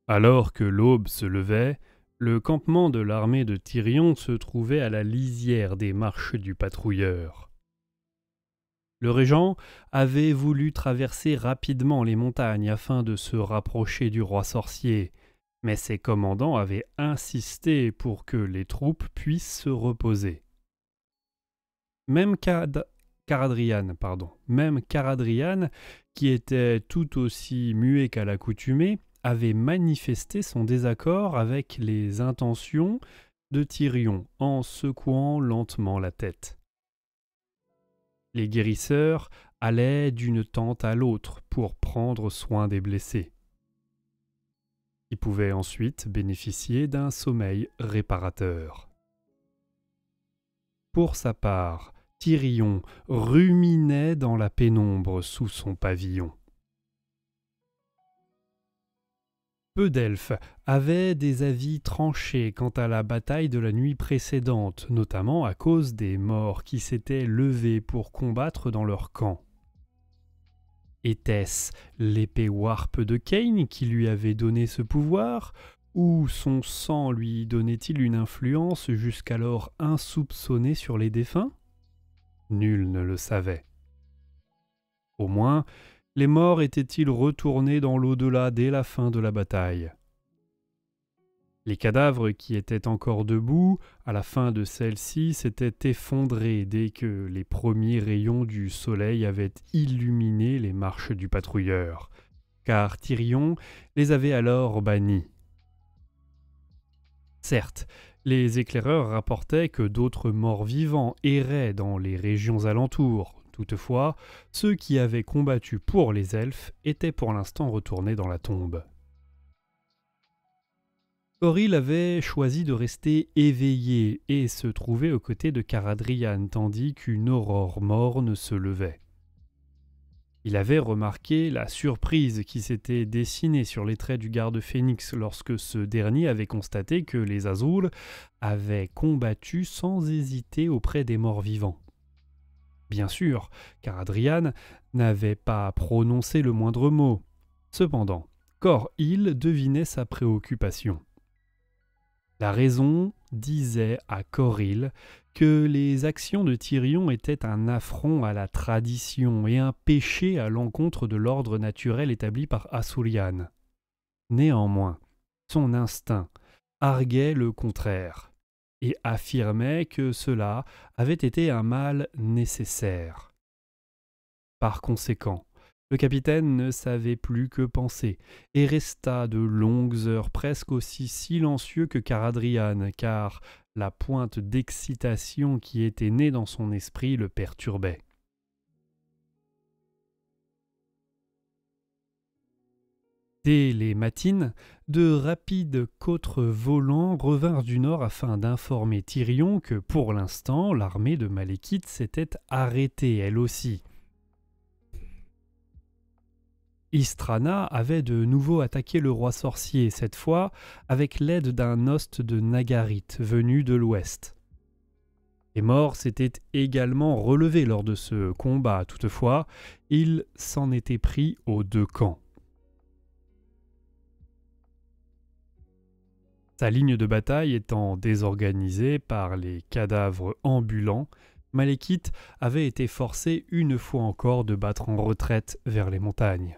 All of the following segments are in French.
Alors que l'aube se levait, le campement de l'armée de Tyrion se trouvait à la lisière des marches du patrouilleur. Le régent avait voulu traverser rapidement les montagnes afin de se rapprocher du roi sorcier, mais ses commandants avaient insisté pour que les troupes puissent se reposer. Même Caradrian, qui était tout aussi muet qu'à l'accoutumée, avait manifesté son désaccord avec les intentions de Tyrion en secouant lentement la tête. Les guérisseurs allaient d'une tente à l'autre pour prendre soin des blessés. Ils pouvaient ensuite bénéficier d'un sommeil réparateur. Pour sa part, Tyrion ruminait dans la pénombre sous son pavillon. Peu d'elfes avaient des avis tranchés quant à la bataille de la nuit précédente, notamment à cause des morts qui s'étaient levés pour combattre dans leur camp. Était-ce l'épée warpe de Cain qui lui avait donné ce pouvoir, ou son sang lui donnait-il une influence jusqu'alors insoupçonnée sur les défunts ? Nul ne le savait. Au moins, les morts étaient-ils retournés dans l'au-delà dès la fin de la bataille? Les cadavres qui étaient encore debout, à la fin de celle-ci, s'étaient effondrés dès que les premiers rayons du soleil avaient illuminé les marches du patrouilleur, car Tyrion les avait alors bannis. Certes, les éclaireurs rapportaient que d'autres morts vivants erraient dans les régions alentours. Toutefois, ceux qui avaient combattu pour les elfes étaient pour l'instant retournés dans la tombe. Coril avait choisi de rester éveillé et se trouvait aux côtés de Caradrian tandis qu'une aurore morne se levait. Il avait remarqué la surprise qui s'était dessinée sur les traits du garde Phénix lorsque ce dernier avait constaté que les Azul avaient combattu sans hésiter auprès des morts vivants. Bien sûr, Caradrian n'avait pas prononcé le moindre mot. Cependant, Cor-Il devinait sa préoccupation. La raison disait à Cor-Il que les actions de Tyrion étaient un affront à la tradition et un péché à l'encontre de l'ordre naturel établi par Asuryan. Néanmoins, son instinct arguait le contraire et affirmait que cela avait été un mal nécessaire. Par conséquent, le capitaine ne savait plus que penser et resta de longues heures presque aussi silencieux que Caradrian, car la pointe d'excitation qui était née dans son esprit le perturbait. Dès les matines, de rapides côtres volants revinrent du nord afin d'informer Tyrion que, pour l'instant, l'armée de Malékith s'était arrêtée, elle aussi. Istrana avait de nouveau attaqué le roi sorcier, cette fois avec l'aide d'un host de Nagarit venu de l'ouest. Les morts s'étaient également relevés lors de ce combat, toutefois, il s'en était pris aux deux camps. Sa ligne de bataille étant désorganisée par les cadavres ambulants, Malékith avait été forcé une fois encore de battre en retraite vers les montagnes.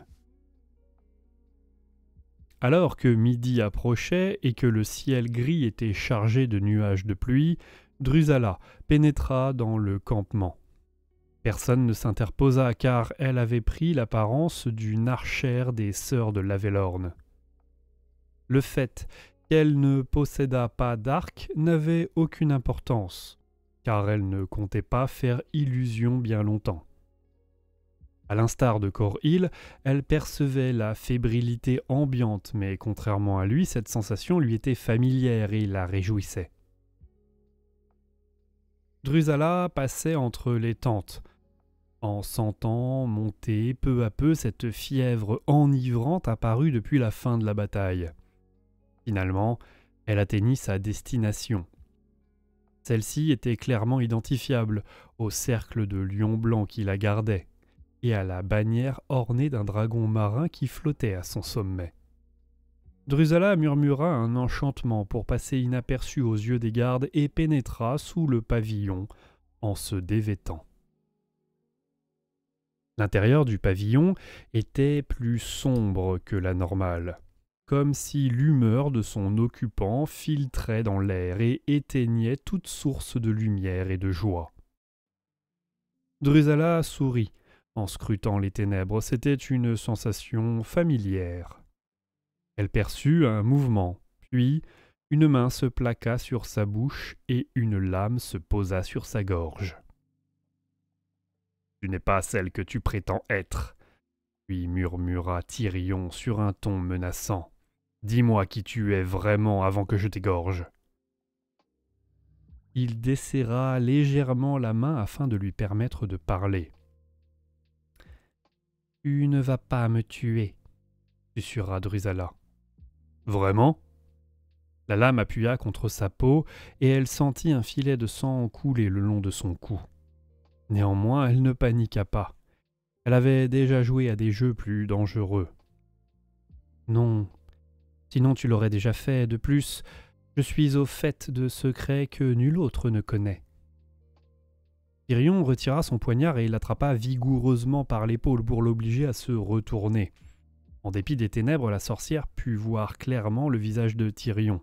Alors que midi approchait et que le ciel gris était chargé de nuages de pluie, Drusalla pénétra dans le campement. Personne ne s'interposa car elle avait pris l'apparence d'une archère des sœurs de l'Avélorn. Le fait qu'elle ne possédât pas d'arc n'avait aucune importance, car elle ne comptait pas faire illusion bien longtemps. À l'instar de Cor-Il, elle percevait la fébrilité ambiante, mais contrairement à lui, cette sensation lui était familière et la réjouissait. Drusalla passait entre les tentes, en sentant monter peu à peu cette fièvre enivrante apparue depuis la fin de la bataille. Finalement, elle atteignit sa destination. Celle-ci était clairement identifiable au cercle de lions blancs qui la gardait et à la bannière ornée d'un dragon marin qui flottait à son sommet. Drusilla murmura un enchantement pour passer inaperçu aux yeux des gardes et pénétra sous le pavillon en se dévêtant. L'intérieur du pavillon était plus sombre que la normale, comme si l'humeur de son occupant filtrait dans l'air et éteignait toute source de lumière et de joie. Drusilla sourit en scrutant les ténèbres. C'était une sensation familière. Elle perçut un mouvement, puis une main se plaqua sur sa bouche et une lame se posa sur sa gorge. « Tu n'es pas celle que tu prétends être », lui murmura Tyrion sur un ton menaçant. « Dis-moi qui tu es vraiment avant que je t'égorge. » Il desserra légèrement la main afin de lui permettre de parler. « Tu ne vas pas me tuer, » susurra Drusilla. « Vraiment ?» La lame appuya contre sa peau et elle sentit un filet de sang couler le long de son cou. Néanmoins, elle ne paniqua pas. Elle avait déjà joué à des jeux plus dangereux. « Non, sinon tu l'aurais déjà fait. De plus, je suis au fait de secrets que nul autre ne connaît. » Tyrion retira son poignard et l'attrapa vigoureusement par l'épaule pour l'obliger à se retourner. En dépit des ténèbres, la sorcière put voir clairement le visage de Tyrion.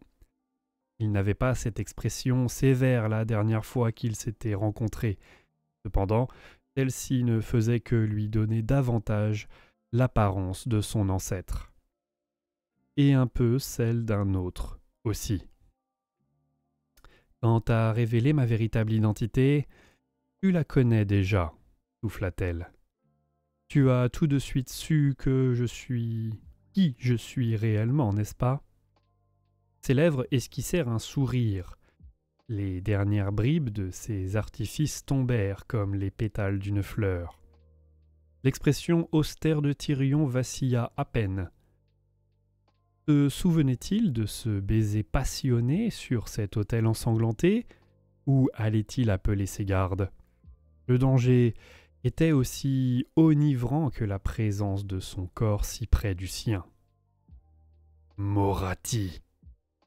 Il n'avait pas cette expression sévère la dernière fois qu'ils s'étaient rencontrés. Cependant, celle-ci ne faisait que lui donner davantage l'apparence de son ancêtre. Et un peu celle d'un autre aussi. « Quand t'as révélé ma véritable identité, tu la connais déjà, » souffla-t-elle. « Tu as tout de suite su que je suis qui je suis réellement, n'est-ce pas ?» Ses lèvres esquissèrent un sourire. Les dernières bribes de ses artifices tombèrent comme les pétales d'une fleur. L'expression austère de Tyrion vacilla à peine. Se souvenait-il de ce baiser passionné sur cet autel ensanglanté, ou allait-il appeler ses gardes? Le danger était aussi enivrant que la présence de son corps si près du sien. « Moratti !»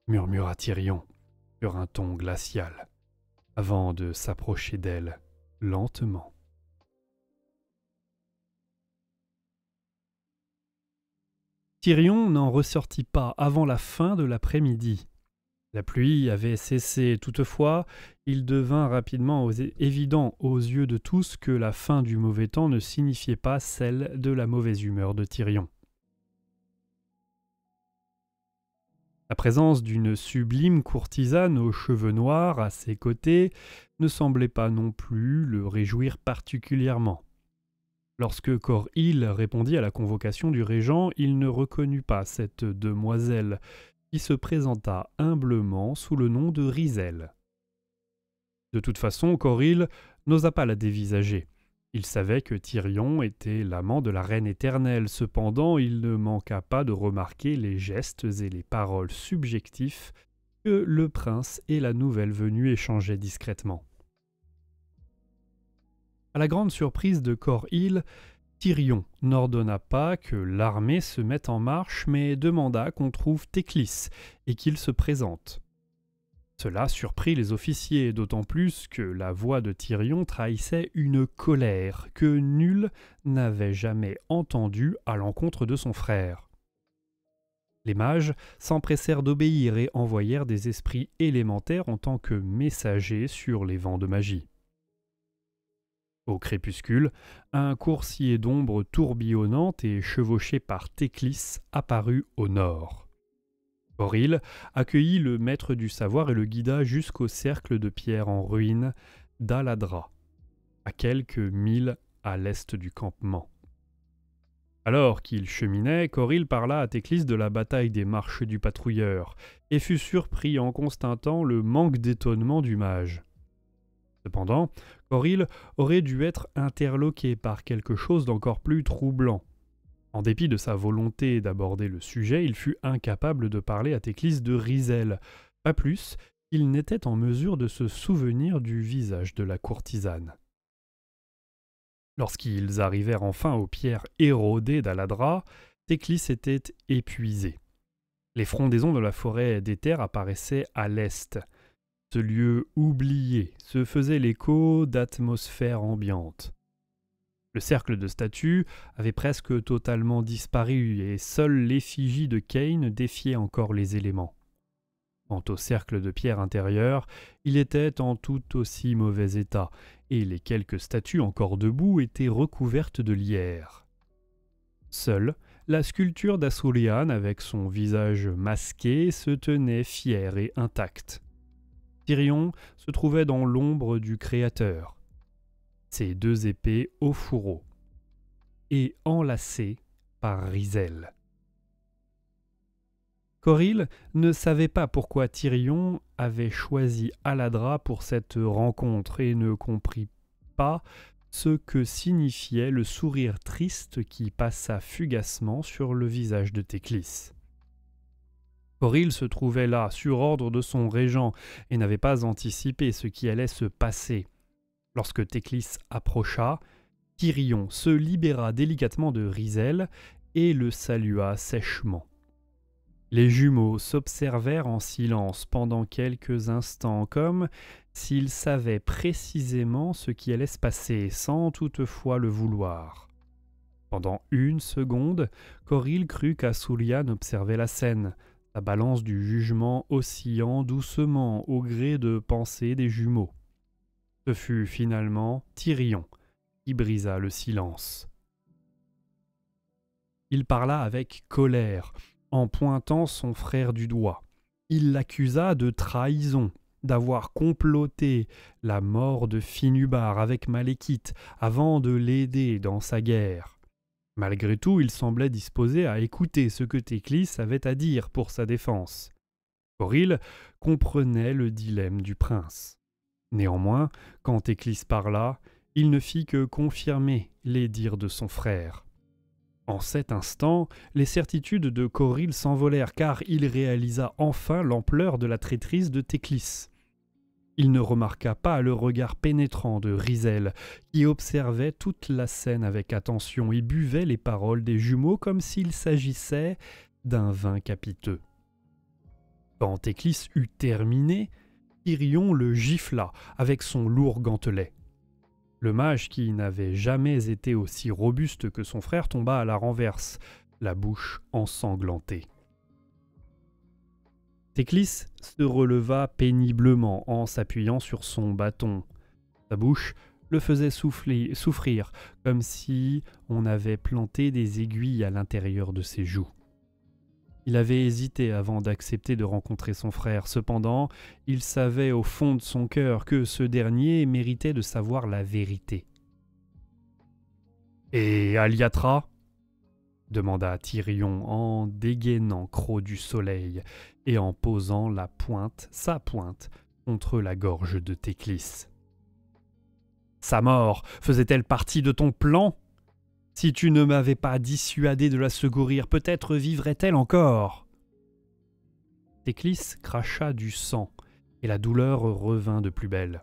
murmura Tyrion sur un ton glacial, avant de s'approcher d'elle lentement. Tyrion n'en ressortit pas avant la fin de l'après-midi. La pluie avait cessé, toutefois, il devint rapidement évident aux yeux de tous que la fin du mauvais temps ne signifiait pas celle de la mauvaise humeur de Tyrion. La présence d'une sublime courtisane aux cheveux noirs à ses côtés ne semblait pas non plus le réjouir particulièrement. Lorsque Cor-Hil répondit à la convocation du régent, il ne reconnut pas cette demoiselle qui se présenta humblement sous le nom de Rysel. De toute façon, Cor-Hil n'osa pas la dévisager. Il savait que Tyrion était l'amant de la reine éternelle, cependant il ne manqua pas de remarquer les gestes et les paroles subjectifs que le prince et la nouvelle venue échangeaient discrètement. À la grande surprise de Cor-Hil, Tyrion n'ordonna pas que l'armée se mette en marche, mais demanda qu'on trouve Théclis et qu'il se présente. Cela surprit les officiers, d'autant plus que la voix de Tyrion trahissait une colère que nul n'avait jamais entendue à l'encontre de son frère. Les mages s'empressèrent d'obéir et envoyèrent des esprits élémentaires en tant que messagers sur les vents de magie. Au crépuscule, un coursier d'ombre tourbillonnante et chevauché par Théclis apparut au nord. Cor-Hil accueillit le maître du savoir et le guida jusqu'au cercle de pierre en ruine d'Aladra, à quelques milles à l'est du campement. Alors qu'il cheminait, Cor-Hil parla à Théclis de la bataille des marches du patrouilleur et fut surpris en constatant le manque d'étonnement du mage. Cependant, Cor-Hil aurait dû être interloqué par quelque chose d'encore plus troublant. En dépit de sa volonté d'aborder le sujet, il fut incapable de parler à Théclis de Rysel, pas plus qu'il n'était en mesure de se souvenir du visage de la courtisane. Lorsqu'ils arrivèrent enfin aux pierres érodées d'Aladra, Théclis était épuisé. Les frondaisons de la forêt d'Éther apparaissaient à l'est. Ce lieu oublié se faisait l'écho d'atmosphères ambiantes. Le cercle de statues avait presque totalement disparu et seule l'effigie de Cain défiait encore les éléments. Quant au cercle de pierre intérieur, il était en tout aussi mauvais état, et les quelques statues encore debout étaient recouvertes de lierre. Seule, la sculpture d'Asoulian, avec son visage masqué, se tenait fière et intacte. Tyrion se trouvait dans l'ombre du Créateur, ses deux épées au fourreau, et enlacées par Rizel. Coril ne savait pas pourquoi Tyrion avait choisi Aladra pour cette rencontre et ne comprit pas ce que signifiait le sourire triste qui passa fugacement sur le visage de Théclis. Coril se trouvait là, sur ordre de son régent, et n'avait pas anticipé ce qui allait se passer. Lorsque Théclis approcha, Tyrion se libéra délicatement de Rizel et le salua sèchement. Les jumeaux s'observèrent en silence pendant quelques instants, comme s'ils savaient précisément ce qui allait se passer, sans toutefois le vouloir. Pendant une seconde, Coril crut qu'Asoulian observait la scène, la balance du jugement oscillant doucement au gré de pensées des jumeaux. Ce fut finalement Tyrion qui brisa le silence. Il parla avec colère, en pointant son frère du doigt. Il l'accusa de trahison, d'avoir comploté la mort de Finubar avec Malekith avant de l'aider dans sa guerre. Malgré tout, il semblait disposé à écouter ce que Théclis avait à dire pour sa défense. Coril comprenait le dilemme du prince. Néanmoins, quand Théclis parla, il ne fit que confirmer les dires de son frère. En cet instant, les certitudes de Coril s'envolèrent car il réalisa enfin l'ampleur de la traîtrise de Théclis. Il ne remarqua pas le regard pénétrant de Rizel, qui observait toute la scène avec attention et buvait les paroles des jumeaux comme s'il s'agissait d'un vin capiteux. Quand Théclis eut terminé, Tyrion le gifla avec son lourd gantelet. Le mage, qui n'avait jamais été aussi robuste que son frère, tomba à la renverse, la bouche ensanglantée. Théclis se releva péniblement en s'appuyant sur son bâton. Sa bouche le faisait souffrir, comme si on avait planté des aiguilles à l'intérieur de ses joues. Il avait hésité avant d'accepter de rencontrer son frère. Cependant, il savait au fond de son cœur que ce dernier méritait de savoir la vérité. « Et Aliatra ?» demanda Tyrion en dégainant Croc du Soleil et en posant sa pointe, contre la gorge de Théclis. « Sa mort faisait-elle partie de ton plan ? Si tu ne m'avais pas dissuadé de la secourir, peut-être vivrait-elle encore. » Théclis cracha du sang, et la douleur revint de plus belle.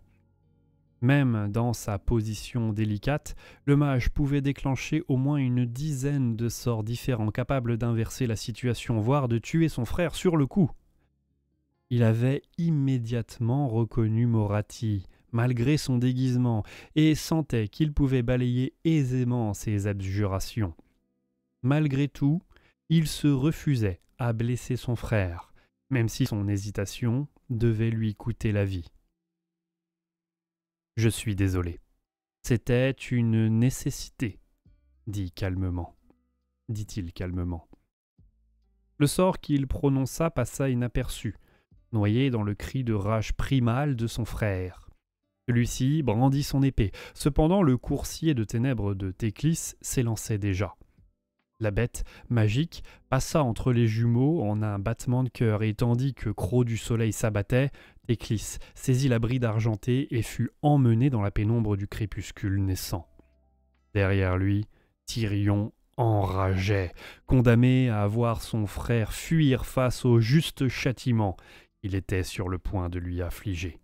Même dans sa position délicate, le mage pouvait déclencher au moins une dizaine de sorts différents capables d'inverser la situation, voire de tuer son frère sur le coup. Il avait immédiatement reconnu Moratti, malgré son déguisement, et sentait qu'il pouvait balayer aisément ses abjurations. Malgré tout, il se refusait à blesser son frère, même si son hésitation devait lui coûter la vie. « Je suis désolé. C'était une nécessité, dit-il calmement. Le sort qu'il prononça passa inaperçu, noyé dans le cri de rage primale de son frère. Celui-ci brandit son épée. Cependant, le coursier de ténèbres de Théclis s'élançait déjà. La bête magique passa entre les jumeaux en un battement de cœur, et tandis que Croc du Soleil s'abattait, Théclis saisit la bride argentée et fut emmené dans la pénombre du crépuscule naissant. Derrière lui, Tyrion enrageait, condamné à voir son frère fuir face au juste châtiment qu'il était sur le point de lui affliger.